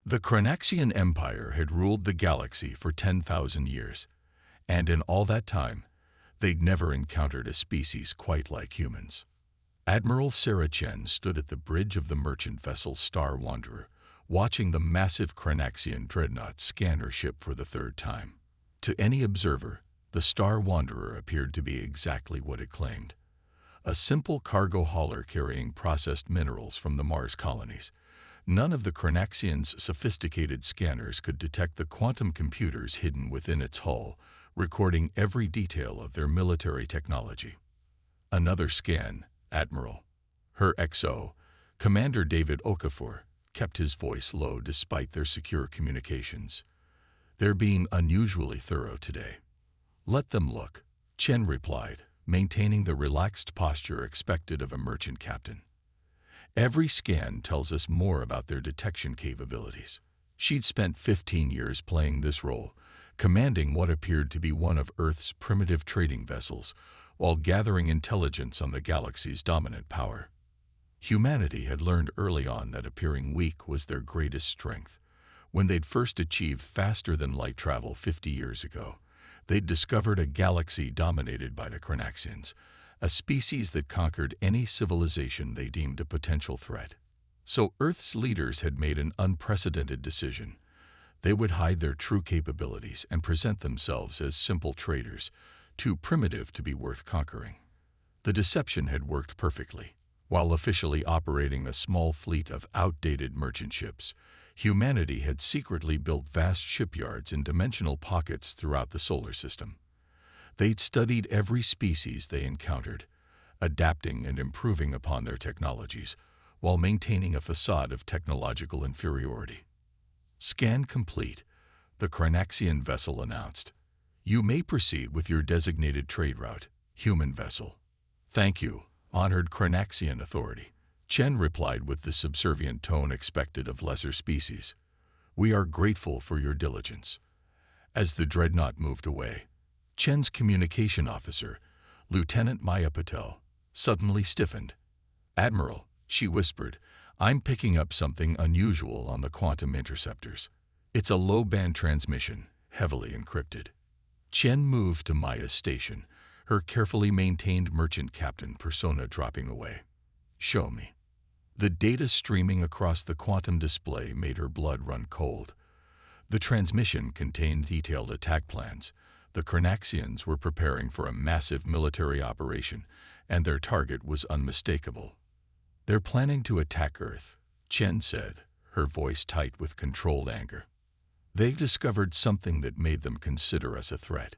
The Cranaxian Empire had ruled the galaxy for 10,000 years, and in all that time, they'd never encountered a species quite like humans. Admiral Sarah Chen stood at the bridge of the merchant vessel Star Wanderer, watching the massive Cranaxian dreadnought scan her ship for the third time. To any observer, the Star Wanderer appeared to be exactly what it claimed: a simple cargo hauler carrying processed minerals from the Mars colonies. None of the Cranaxians' sophisticated scanners could detect the quantum computers hidden within its hull, recording every detail of their military technology. Another scan, Admiral. Her XO, Commander David Okafor, kept his voice low despite their secure communications. They're being unusually thorough today. Let them look, Chen replied, maintaining the relaxed posture expected of a merchant captain. Every scan tells us more about their detection capabilities. She'd spent 15 years playing this role, commanding what appeared to be one of Earth's primitive trading vessels, while gathering intelligence on the galaxy's dominant power. Humanity had learned early on that appearing weak was their greatest strength. When they'd first achieved faster-than-light travel 50 years ago, they'd discovered a galaxy dominated by the Cranaxians, a species that conquered any civilization they deemed a potential threat. So Earth's leaders had made an unprecedented decision. They would hide their true capabilities and present themselves as simple traders, too primitive to be worth conquering. The deception had worked perfectly. While officially operating a small fleet of outdated merchant ships, humanity had secretly built vast shipyards in dimensional pockets throughout the solar system. They'd studied every species they encountered, adapting and improving upon their technologies, while maintaining a facade of technological inferiority. Scan complete, the Cranaxian vessel announced. You may proceed with your designated trade route, human vessel. Thank you, honored Cranaxian authority, Chen replied with the subservient tone expected of lesser species. We are grateful for your diligence. As the dreadnought moved away, Chen's communication officer, Lieutenant Maya Patel, suddenly stiffened. Admiral, she whispered, I'm picking up something unusual on the quantum interceptors. It's a low-band transmission, heavily encrypted. Chen moved to Maya's station, her carefully maintained merchant captain persona dropping away. Show me. The data streaming across the quantum display made her blood run cold. The transmission contained detailed attack plans. The Cranaxians were preparing for a massive military operation, and their target was unmistakable. They're planning to attack Earth, Chen said, her voice tight with controlled anger. They've discovered something that made them consider us a threat.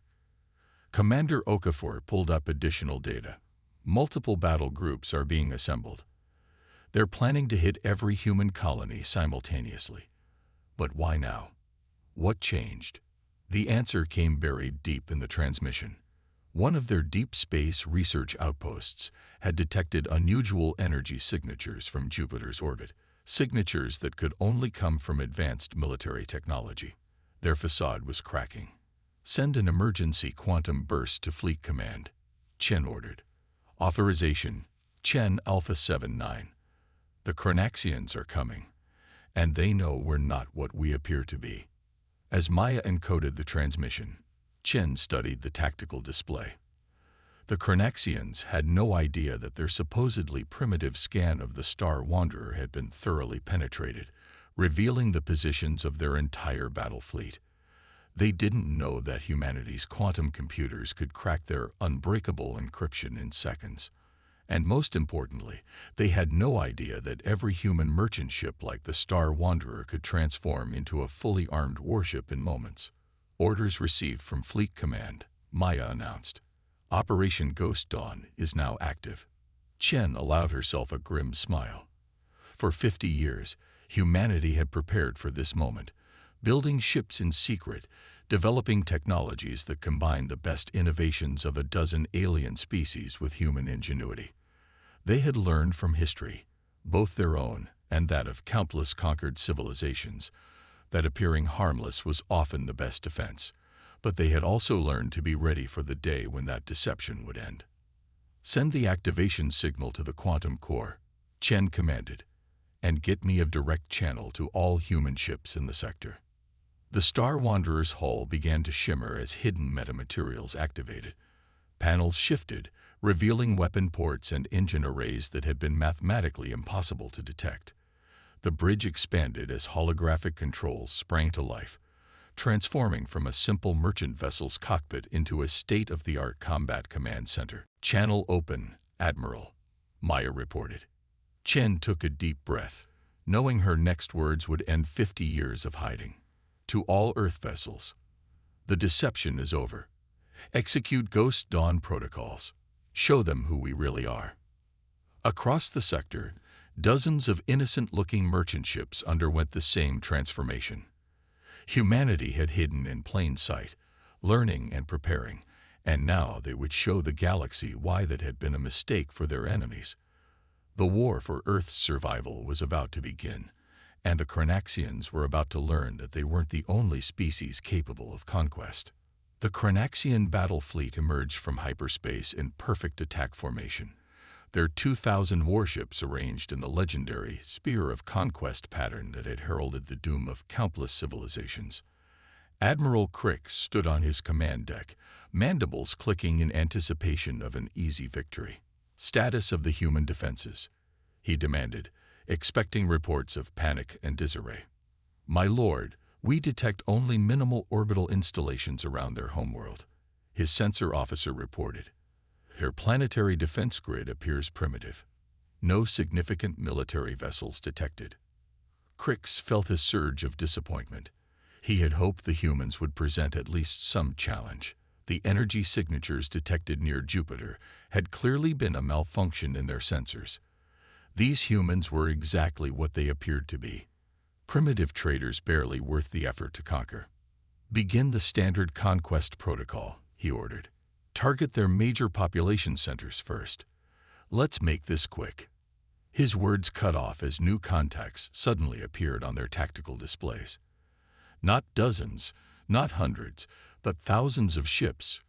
Commander Okafor pulled up additional data. Multiple battle groups are being assembled. They're planning to hit every human colony simultaneously. But why now? What changed? The answer came buried deep in the transmission. One of their deep space research outposts had detected unusual energy signatures from Jupiter's orbit, signatures that could only come from advanced military technology. Their facade was cracking. Send an emergency quantum burst to Fleet Command, Chen ordered. Authorization, Chen Alpha 79. The Cranaxians are coming, and they know we're not what we appear to be. As Maya encoded the transmission, Chen studied the tactical display. The Cranaxians had no idea that their supposedly primitive scan of the Star Wanderer had been thoroughly penetrated, revealing the positions of their entire battle fleet. They didn't know that humanity's quantum computers could crack their unbreakable encryption in seconds. And most importantly, they had no idea that every human merchant ship like the Star Wanderer could transform into a fully armed warship in moments. Orders received from Fleet Command, Maya announced. Operation Ghost Dawn is now active. Chen allowed herself a grim smile. For 50 years, humanity had prepared for this moment, building ships in secret, developing technologies that combined the best innovations of a dozen alien species with human ingenuity. They had learned from history, both their own and that of countless conquered civilizations, that appearing harmless was often the best defense, but they had also learned to be ready for the day when that deception would end. Send the activation signal to the quantum core, Chen commanded. and get me a direct channel to all human ships in the sector. The Star Wanderer's hull began to shimmer as hidden metamaterials activated. Panels shifted, revealing weapon ports and engine arrays that had been mathematically impossible to detect. The bridge expanded as holographic controls sprang to life, transforming from a simple merchant vessel's cockpit into a state-of-the-art combat command center. "Channel open, Admiral," Maya reported. Chen took a deep breath, knowing her next words would end 50 years of hiding. "To all Earth vessels, the deception is over. Execute Ghost Dawn protocols. Show them who we really are." Across the sector, dozens of innocent-looking merchant ships underwent the same transformation. Humanity had hidden in plain sight, learning and preparing, and now they would show the galaxy why that had been a mistake for their enemies. The war for Earth's survival was about to begin, and the Chronaxians were about to learn that they weren't the only species capable of conquest. The Chronaxian battle fleet emerged from hyperspace in perfect attack formation, their 2,000 warships arranged in the legendary Spear of Conquest pattern that had heralded the doom of countless civilizations. Admiral Crix stood on his command deck, mandibles clicking in anticipation of an easy victory. "Status of the human defenses," he demanded, expecting reports of panic and disarray. "My lord, we detect only minimal orbital installations around their homeworld," his sensor officer reported. "Their planetary defense grid appears primitive. No significant military vessels detected." Crix felt a surge of disappointment. He had hoped the humans would present at least some challenge. The energy signatures detected near Jupiter had clearly been a malfunction in their sensors. These humans were exactly what they appeared to be: primitive traders barely worth the effort to conquer. "Begin the standard conquest protocol," he ordered. "Target their major population centers first. Let's make this quick." His words cut off as new contacts suddenly appeared on their tactical displays. Not dozens, not hundreds, but thousands of ships,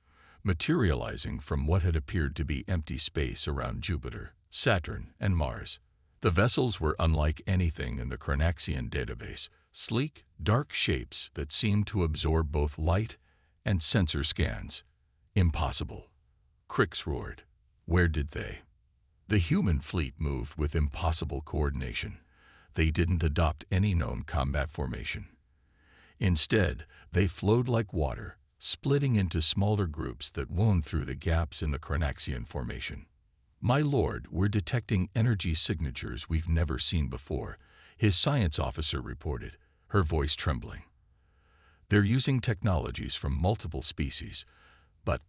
materializing from what had appeared to be empty space around Jupiter, Saturn, and Mars. The vessels were unlike anything in the Chronaxian database, sleek, dark shapes that seemed to absorb both light and sensor scans. "Impossible," Crix roared. "Where did they?" The human fleet moved with impossible coordination. They didn't adopt any known combat formation. Instead, they flowed like water, splitting into smaller groups that wound through the gaps in the Chronaxian formation. "My lord, we're detecting energy signatures we've never seen before," his science officer reported, her voice trembling. "They're using technologies from multiple species, but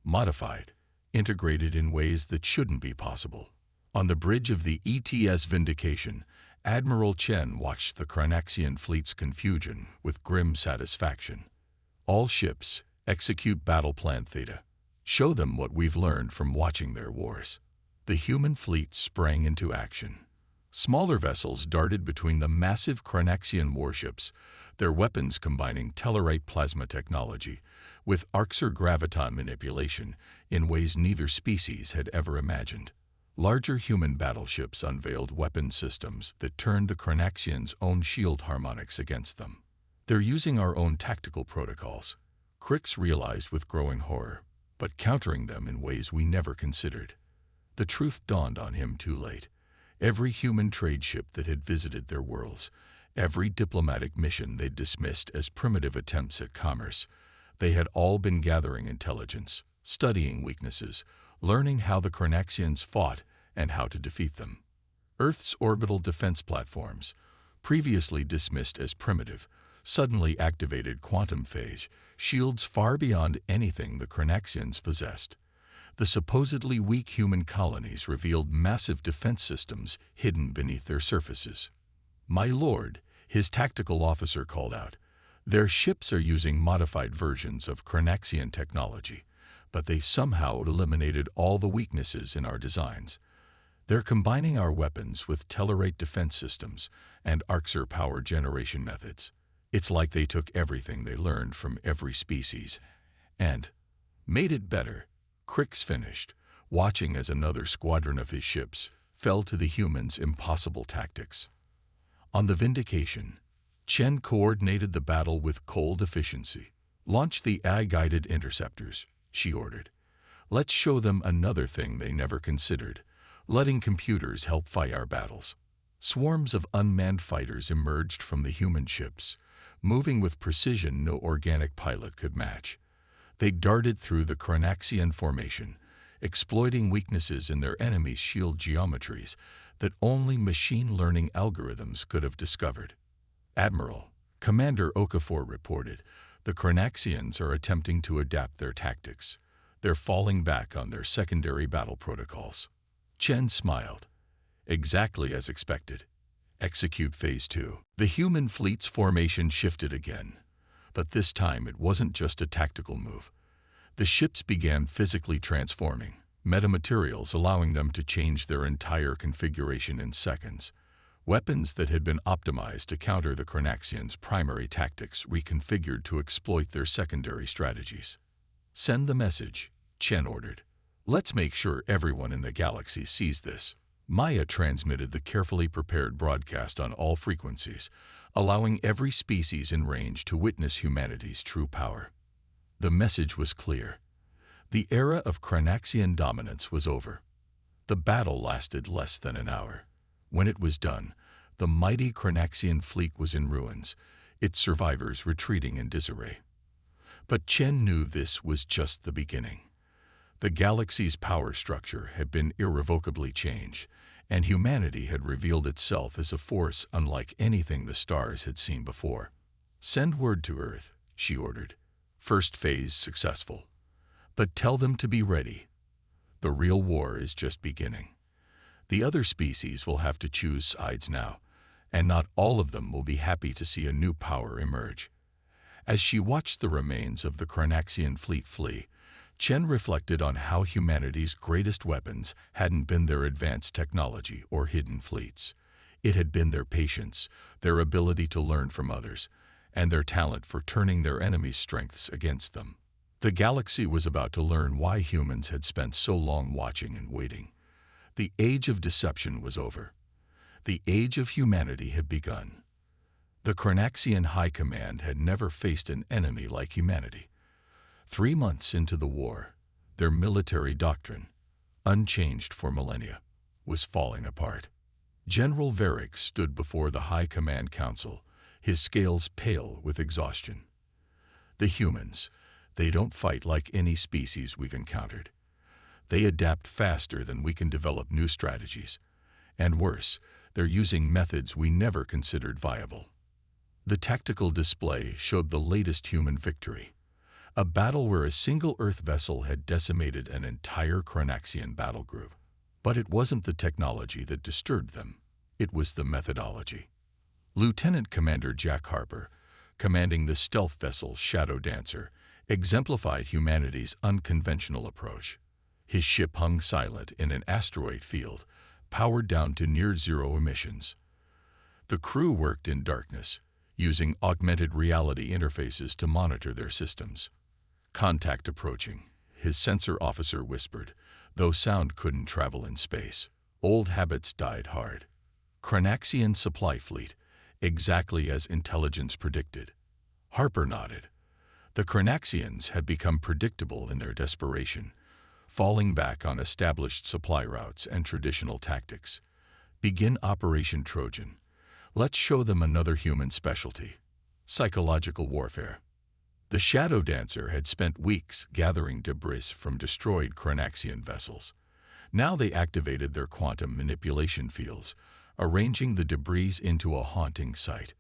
modified, integrated in ways that shouldn't be possible." On the bridge of the ETS Vindication, Admiral Chen watched the Chronaxian fleet's confusion with grim satisfaction. "All ships, execute Battle Plan Theta. Show them what we've learned from watching their wars." The human fleet sprang into action. Smaller vessels darted between the massive Chronaxian warships, their weapons combining Tellarite plasma technology with Arxer graviton manipulation in ways neither species had ever imagined. Larger human battleships unveiled weapon systems that turned the Chronaxians' own shield harmonics against them. "They're using our own tactical protocols," Crix realized with growing horror, "but countering them in ways we never considered." The truth dawned on him too late. Every human trade ship that had visited their worlds, every diplomatic mission they'd dismissed as primitive attempts at commerce, they had all been gathering intelligence, studying weaknesses, learning how the Chronaxians fought and how to defeat them. Earth's orbital defense platforms, previously dismissed as primitive, suddenly activated quantum phage, shields far beyond anything the Chronaxians possessed. The supposedly weak human colonies revealed massive defense systems hidden beneath their surfaces. "My lord," his tactical officer called out, "their ships are using modified versions of Chronaxian technology, but they somehow eliminated all the weaknesses in our designs. They're combining our weapons with Tellarite defense systems and Arxer power generation methods. It's like they took everything they learned from every species and made it better." Crix finished, watching as another squadron of his ships fell to the humans' impossible tactics. On the Vindication, Chen coordinated the battle with cold efficiency. "Launch the AI-guided interceptors," she ordered. "Let's show them another thing they never considered, letting computers help fight our battles." Swarms of unmanned fighters emerged from the human ships, moving with precision no organic pilot could match. They darted through the Chronaxian formation, exploiting weaknesses in their enemies' shield geometries that only machine learning algorithms could have discovered. "Admiral," Commander Okafor reported, "the Chronaxians are attempting to adapt their tactics. They're falling back on their secondary battle protocols." Chen smiled. "Exactly as expected. Execute Phase 2. The human fleet's formation shifted again, but this time it wasn't just a tactical move. The ships began physically transforming, metamaterials allowing them to change their entire configuration in seconds. Weapons that had been optimized to counter the Chronaxians' primary tactics reconfigured to exploit their secondary strategies. "Send the message," Chen ordered. "Let's make sure everyone in the galaxy sees this." Maya transmitted the carefully prepared broadcast on all frequencies, allowing every species in range to witness humanity's true power. The message was clear. The era of Chronaxian dominance was over. The battle lasted less than an hour. When it was done, the mighty Chronaxian fleet was in ruins, its survivors retreating in disarray. But Chen knew this was just the beginning. The galaxy's power structure had been irrevocably changed, and humanity had revealed itself as a force unlike anything the stars had seen before. "Send word to Earth," she ordered. "First phase successful. But tell them to be ready. The real war is just beginning. The other species will have to choose sides now, and not all of them will be happy to see a new power emerge." As she watched the remains of the Chronaxian fleet flee, Chen reflected on how humanity's greatest weapons hadn't been their advanced technology or hidden fleets. It had been their patience, their ability to learn from others, and their talent for turning their enemies' strengths against them. The galaxy was about to learn why humans had spent so long watching and waiting. The age of deception was over. The age of humanity had begun. The Chronaxian High Command had never faced an enemy like humanity. 3 months into the war, their military doctrine, unchanged for millennia, was falling apart. General Varric stood before the High Command Council, his scales pale with exhaustion. "The humans, they don't fight like any species we've encountered. They adapt faster than we can develop new strategies. And worse, they're using methods we never considered viable." The tactical display showed the latest human victory. A battle where a single Earth vessel had decimated an entire Chronaxian battle group. But it wasn't the technology that disturbed them. It was the methodology. Lieutenant Commander Jack Harper, commanding the stealth vessel Shadow Dancer, exemplified humanity's unconventional approach. His ship hung silent in an asteroid field, powered down to near-zero emissions. The crew worked in darkness, using augmented reality interfaces to monitor their systems. "Contact approaching," his sensor officer whispered, though sound couldn't travel in space. Old habits died hard. Chronaxian supply fleet, exactly as intelligence predicted. Harper nodded. The Chronaxians had become predictable in their desperation, falling back on established supply routes and traditional tactics. "Begin Operation Trojan. Let's show them another human specialty: psychological warfare." The Shadow Dancer had spent weeks gathering debris from destroyed Chronaxian vessels. Now they activated their quantum manipulation fields, arranging the debris into a haunting sight.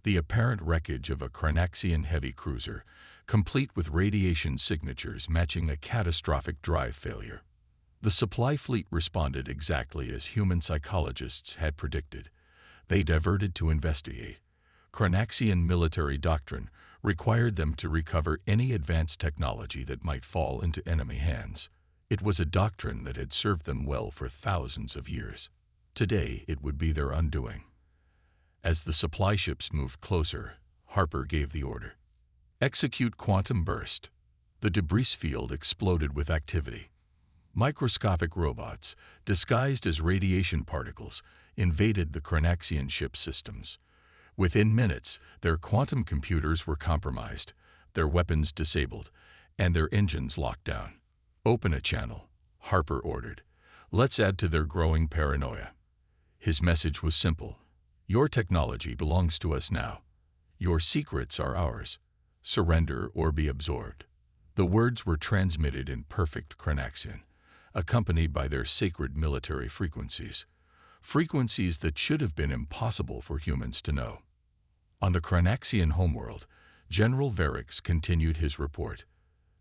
The apparent wreckage of a Chronaxian heavy cruiser, complete with radiation signatures matching a catastrophic drive failure. The supply fleet responded exactly as human psychologists had predicted. They diverted to investigate. Chronaxian military doctrine required them to recover any advanced technology that might fall into enemy hands. It was a doctrine that had served them well for thousands of years. Today, it would be their undoing. As the supply ships moved closer, Harper gave the order: "Execute quantum burst." The debris field exploded with activity. Microscopic robots, disguised as radiation particles, invaded the Cranaxian ship systems. Within minutes, their quantum computers were compromised, their weapons disabled, and their engines locked down. "Open a channel," Harper ordered. "Let's add to their growing paranoia." His message was simple. "Your technology belongs to us now. Your secrets are ours. Surrender or be absorbed." The words were transmitted in perfect Cranaxian, accompanied by their sacred military frequencies. Frequencies that should have been impossible for humans to know. On the Cranaxian homeworld, General Varix continued his report.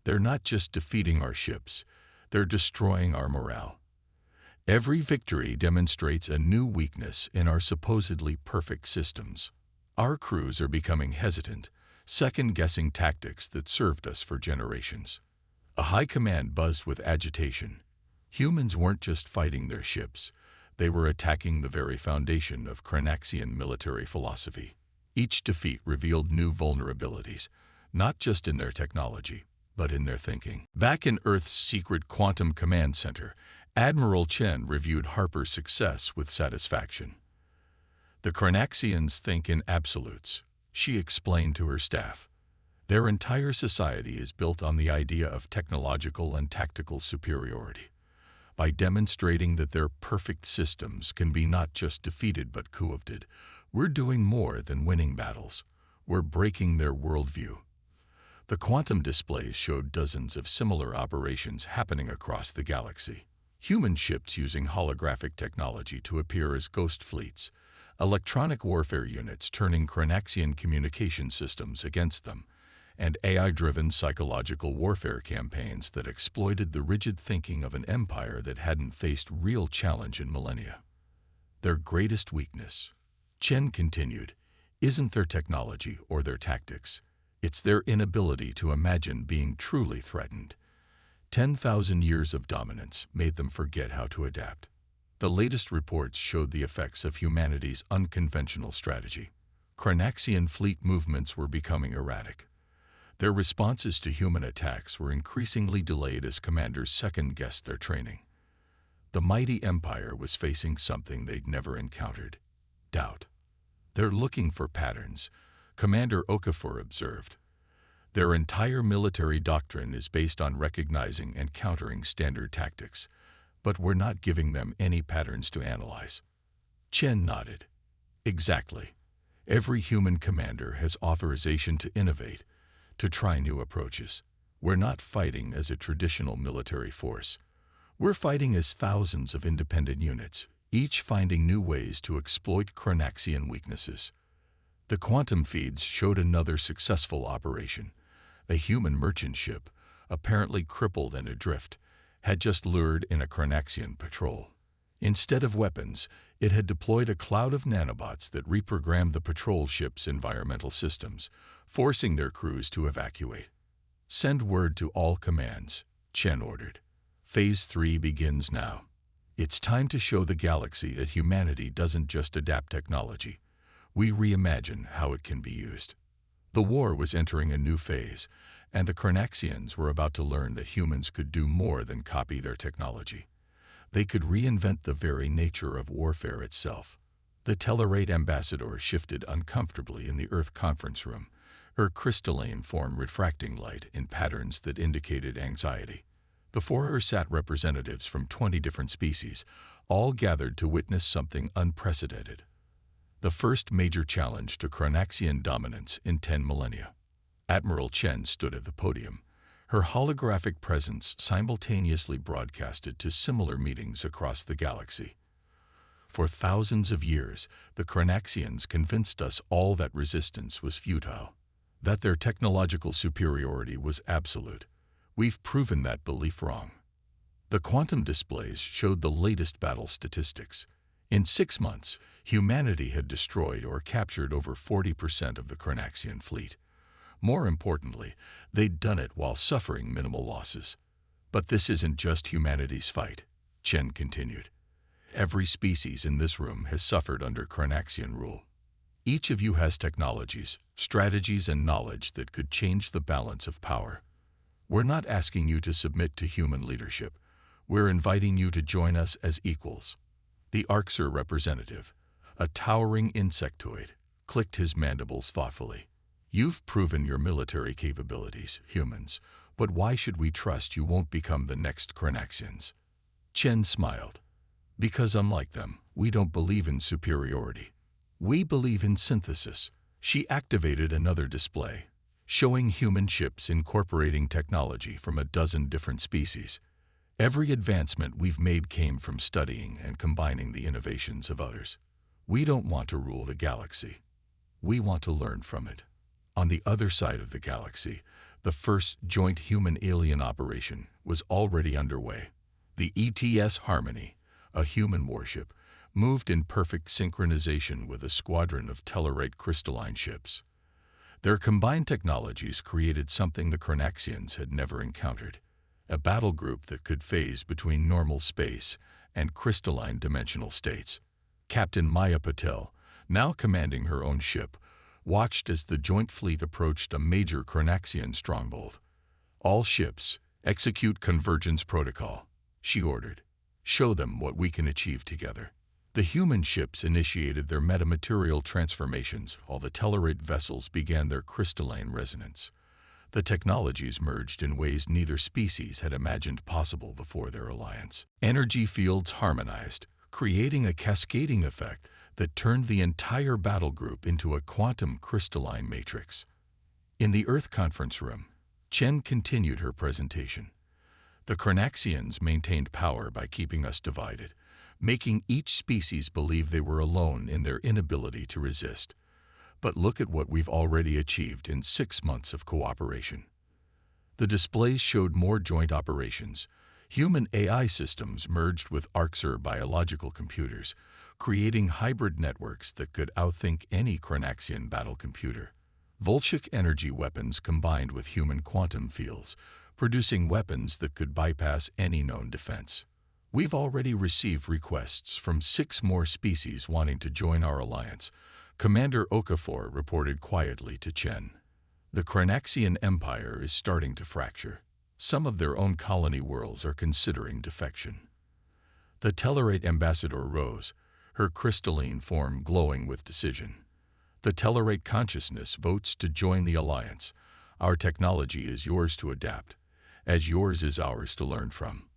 "They're not just defeating our ships, they're destroying our morale. Every victory demonstrates a new weakness in our supposedly perfect systems. Our crews are becoming hesitant, second-guessing tactics that served us for generations." A high command buzzed with agitation. Humans weren't just fighting their ships, they were attacking the very foundation of Cranaxian military philosophy. Each defeat revealed new vulnerabilities, not just in their technology, but in their thinking. Back in Earth's secret quantum command center, Admiral Chen reviewed Harper's success with satisfaction. "The Cranaxians think in absolutes," she explained to her staff. "Their entire society is built on the idea of technological and tactical superiority. By demonstrating that their perfect systems can be not just defeated but co-opted, we're doing more than winning battles. We're breaking their worldview." The quantum displays showed dozens of similar operations happening across the galaxy. Human ships using holographic technology to appear as ghost fleets, electronic warfare units turning Cranaxian communication systems against them, and AI-driven psychological warfare campaigns that exploited the rigid thinking of an empire that hadn't faced real challenge in millennia. Their greatest weakness, Chen continued, isn't their technology or their tactics. It's their inability to imagine being truly threatened. 10,000 years of dominance made them forget how to adapt. The latest reports showed the effects of humanity's unconventional strategy. Cranaxian fleet movements were becoming erratic. Their responses to human attacks were increasingly delayed as commanders second-guessed their training. The mighty empire was facing something they'd never encountered: doubt. "They're looking for patterns," Commander Okafor observed. "Their entire military doctrine is based on recognizing and countering standard tactics, but we're not giving them any patterns to analyze." Chen nodded. "Exactly. Every human commander has authorization to innovate, to try new approaches. We're not fighting as a traditional military force. We're fighting as thousands of independent units, each finding new ways to exploit Cranaxian weaknesses." The quantum feeds showed another successful operation. A human merchant ship, apparently crippled and adrift, had just lured in a Cranaxian patrol. Instead of weapons, it had deployed a cloud of nanobots that reprogrammed the patrol ship's environmental systems, forcing their crews to evacuate. "Send word to all commands," Chen ordered. "Phase 3 begins now. It's time to show the galaxy that humanity doesn't just adapt technology. We reimagine how it can be used." The war was entering a new phase, and the Cranaxians were about to learn that humans could do more than copy their technology. They could reinvent the very nature of warfare itself. The Tellarate ambassador shifted uncomfortably in the Earth conference room, her crystalline form refracting light in patterns that indicated anxiety. Before her sat representatives from 20 different species, all gathered to witness something unprecedented. The first major challenge to Cranaxian dominance in 10 millennia. Admiral Chen stood at the podium, her holographic presence simultaneously broadcasted to similar meetings across the galaxy. "For thousands of years, the Cranaxians convinced us all that resistance was futile, that their technological superiority was absolute. We've proven that belief wrong." The quantum displays showed the latest battle statistics. In 6 months, humanity had destroyed or captured over 40% of the Cranaxian fleet. More importantly, they'd done it while suffering minimal losses. "But this isn't just humanity's fight," Chen continued. "Every species in this room has suffered under Cranaxian rule. Each of you has technologies, strategies, and knowledge that could change the balance of power. We're not asking you to submit to human leadership. We're inviting you to join us as equals." The Arxer representative, a towering insectoid, clicked his mandibles thoughtfully. You've proven your military capabilities, humans, but why should we trust you won't become the next Chronaxians? Chen smiled. Because unlike them, we don't believe in superiority. We believe in synthesis. She activated another display, showing human ships incorporating technology from a dozen different species. Every advancement we've made came from studying and combining the innovations of others. We don't want to rule the galaxy. We want to learn from it. On the other side of the galaxy, the first joint human-alien operation was already underway. The ETS Harmony, a human warship, moved in perfect synchronization with a squadron of Tellarite crystalline ships. Their combined technologies created something the Chronaxians had never encountered, a battle group that could phase between normal space and crystalline dimensional states. Captain Maya Patel, now commanding her own ship, watched as the joint fleet approached a major Chronaxian stronghold. All ships, execute convergence protocol, she ordered. Show them what we can achieve together. The human ships initiated their metamaterial transformations while the Tellarite vessels began their crystalline resonance. The technologies merged in ways neither species had imagined possible before their alliance. Energy fields harmonized, creating a cascading effect that turned the entire battle group into a quantum crystalline matrix. In the Earth conference room, Chen continued her presentation. The Chronaxians maintained power by keeping us divided, making each species believe they were alone in their inability to resist. But look at what we've already achieved in 6 months of cooperation. The displays showed more joint operations. Human AI systems merged with Arxer biological computers, creating hybrid networks that could outthink any Chronaxian battle computer. Volchek energy weapons combined with human quantum fields, producing weapons that could bypass any known defense. We've already received requests from 6 more species wanting to join our alliance, Commander Okafor reported quietly to Chen. The Chronaxian Empire is starting to fracture. Some of their own colony worlds are considering defection. The Tellarite ambassador rose, her crystalline form glowing with decision. The Tellarite consciousness votes to join the alliance. Our technology is yours to adapt, as yours is ours to learn from.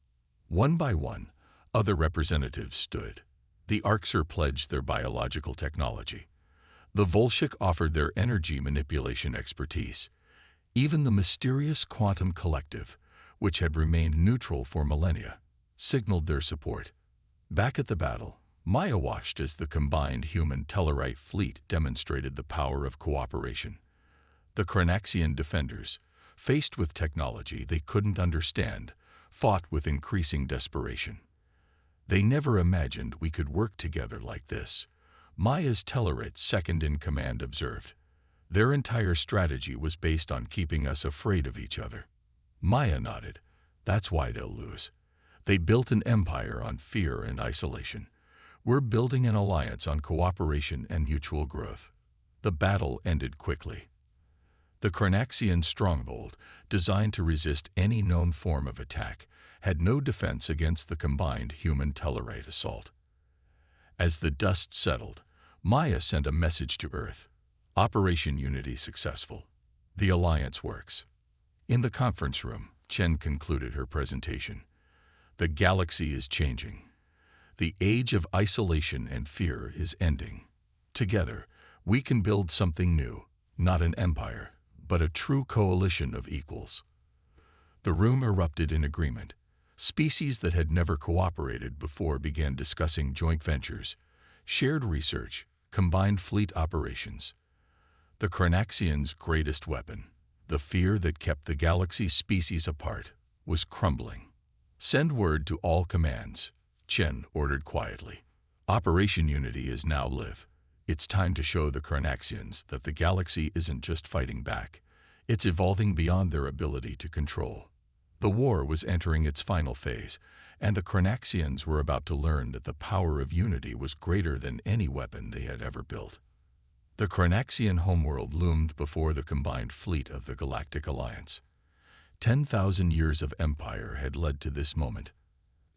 One by one, other representatives stood. The Arxer pledged their biological technology. The Volchek offered their energy manipulation expertise. Even the mysterious quantum collective, which had remained neutral for millennia, signaled their support. Back at the battle, Maya watched as the combined human Tellarite fleet demonstrated the power of cooperation. The Chronaxian defenders, faced with technology they couldn't understand, fought with increasing desperation. They never imagined we could work together like this, Maya's Tellarite second-in-command observed. Their entire strategy was based on keeping us afraid of each other. Maya nodded. That's why they'll lose. They built an empire on fear and isolation. We're building an alliance on cooperation and mutual growth. The battle ended quickly. The Chronaxian stronghold, designed to resist any known form of attack, had no defense against the combined human Tellarite assault. As the dust settled, Maya sent a message to Earth. Operation Unity successful. The alliance works. In the conference room, Chen concluded her presentation. The galaxy is changing. The age of isolation and fear is ending. Together, we can build something new, not an empire, but a true coalition of equals. The room erupted in agreement. Species that had never cooperated before began discussing joint ventures, shared research, combined fleet operations. The Chronaxians' greatest weapon, the fear that kept the galaxy's species apart, was crumbling. Send word to all commands, Chen ordered quietly. Operation Unity is now live. It's time to show the Chronaxians that the galaxy isn't just fighting back. It's evolving beyond their ability to control. The war was entering its final phase, and the Chronaxians were about to learn that the power of unity was greater than any weapon they had ever built. The Chronaxian homeworld loomed before the combined fleet of the Galactic Alliance. 10,000 years of empire had led to this moment.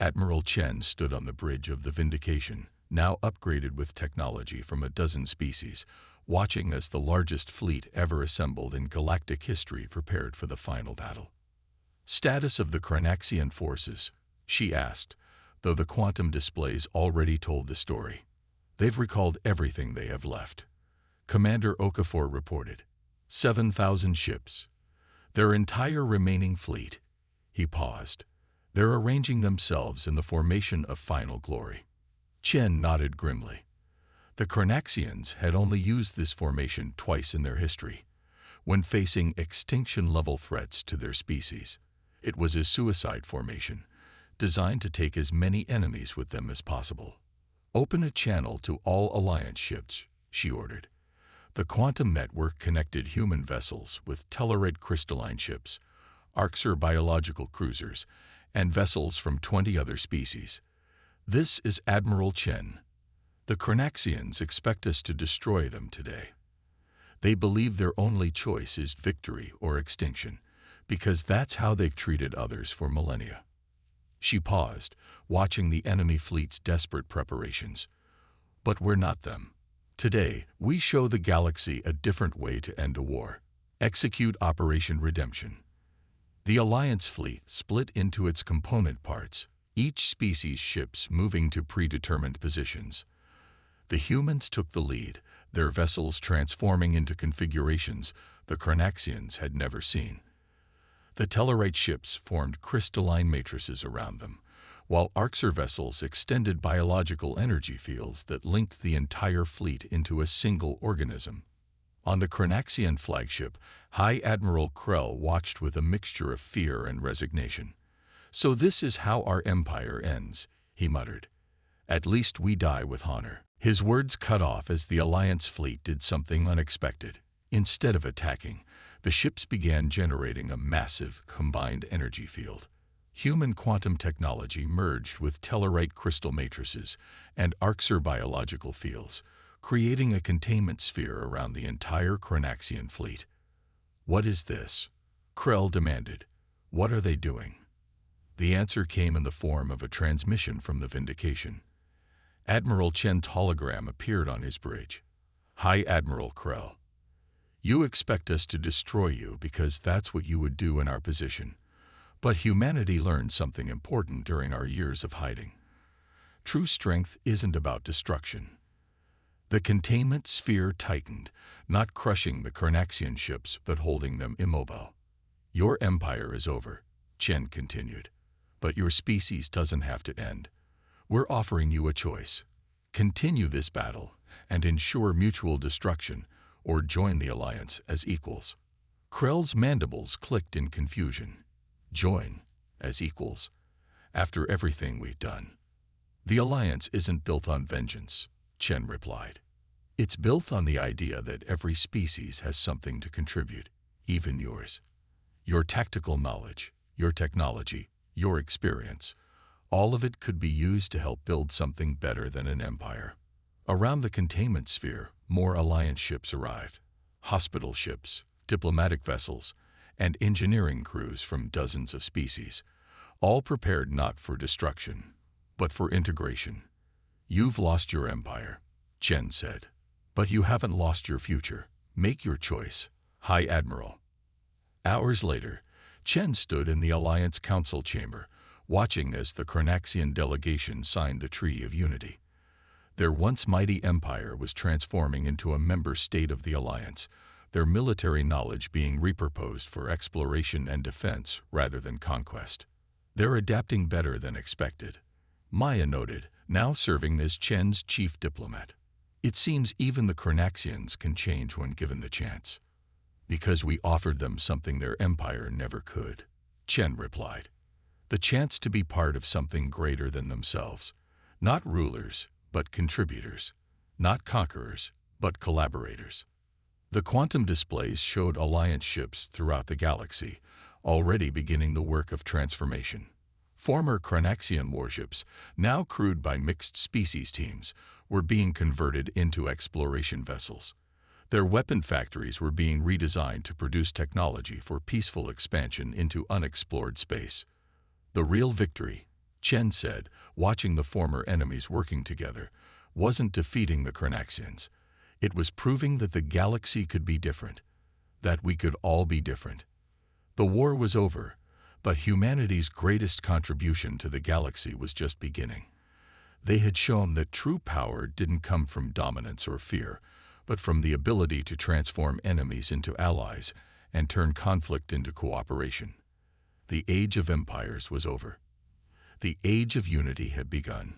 Admiral Chen stood on the bridge of the Vindication, now upgraded with technology from a dozen species, watching as the largest fleet ever assembled in galactic history prepared for the final battle. "Status of the Chronaxian forces?" she asked, though the quantum displays already told the story. "They've recalled everything they have left," Commander Okafor reported. 7,000 ships. Their entire remaining fleet. He paused. "They're arranging themselves in the formation of final glory." Chen nodded grimly. The Chronaxians had only used this formation twice in their history, when facing extinction-level threats to their species. It was a suicide formation, designed to take as many enemies with them as possible. "Open a channel to all Alliance ships," she ordered. The quantum network connected human vessels with Tellarite crystalline ships, Arxer biological cruisers, and vessels from 20 other species. "This is Admiral Chen. The Chronaxians expect us to destroy them today. They believe their only choice is victory or extinction, because that's how they've treated others for millennia." She paused, watching the enemy fleet's desperate preparations. "But we're not them. Today, we show the galaxy a different way to end a war. Execute Operation Redemption." The Alliance fleet split into its component parts, each species' ships moving to predetermined positions. The humans took the lead, their vessels transforming into configurations the Chronaxians had never seen. The Tellarite ships formed crystalline matrices around them, while Arxer vessels extended biological energy fields that linked the entire fleet into a single organism. On the Chronaxian flagship, High Admiral Krell watched with a mixture of fear and resignation. "So this is how our empire ends," he muttered. "At least we die with honor." His words cut off as the Alliance fleet did something unexpected. Instead of attacking, the ships began generating a massive, combined energy field. Human quantum technology merged with Tellarite crystal matrices and Arxer biological fields, creating a containment sphere around the entire Chronaxian fleet. "What is this?" Krell demanded. "What are they doing?" The answer came in the form of a transmission from the Vindication. Admiral Chen's hologram appeared on his bridge. "High Admiral Krell. You expect us to destroy you because that's what you would do in our position. But humanity learned something important during our years of hiding. True strength isn't about destruction." The containment sphere tightened, not crushing the Chronaxian ships but holding them immobile. "Your empire is over," Chen continued. "But your species doesn't have to end. We're offering you a choice. Continue this battle and ensure mutual destruction, or join the Alliance as equals." Krell's mandibles clicked in confusion. "Join as equals? After everything we've done?" "The Alliance isn't built on vengeance," Chen replied. "It's built on the idea that every species has something to contribute, even yours. Your tactical knowledge, your technology, your experience, all of it could be used to help build something better than an empire." Around the containment sphere, more Alliance ships arrived. Hospital ships, diplomatic vessels, and engineering crews from dozens of species, all prepared not for destruction, but for integration. "You've lost your empire," Chen said. "But you haven't lost your future. Make your choice, High Admiral." Hours later, Chen stood in the Alliance Council chamber, watching as the Chronaxian delegation signed the Treaty of Unity. Their once mighty empire was transforming into a member state of the Alliance, their military knowledge being repurposed for exploration and defense rather than conquest. "They're adapting better than expected," Maya noted, now serving as Chen's chief diplomat. "It seems even the Chronaxians can change when given the chance." "Because we offered them something their empire never could," Chen replied. "The chance to be part of something greater than themselves. Not rulers, but contributors. Not conquerors, but collaborators." The quantum displays showed Alliance ships throughout the galaxy, already beginning the work of transformation. Former Chronaxian warships, now crewed by mixed species teams, were being converted into exploration vessels. Their weapon factories were being redesigned to produce technology for peaceful expansion into unexplored space. "The real victory," Chen said, watching the former enemies working together, wasn't defeating the Chronaxians. It was proving that the galaxy could be different, that we could all be different. The war was over, but humanity's greatest contribution to the galaxy was just beginning. They had shown that true power didn't come from dominance or fear, but from the ability to transform enemies into allies and turn conflict into cooperation. The age of empires was over. The age of unity had begun.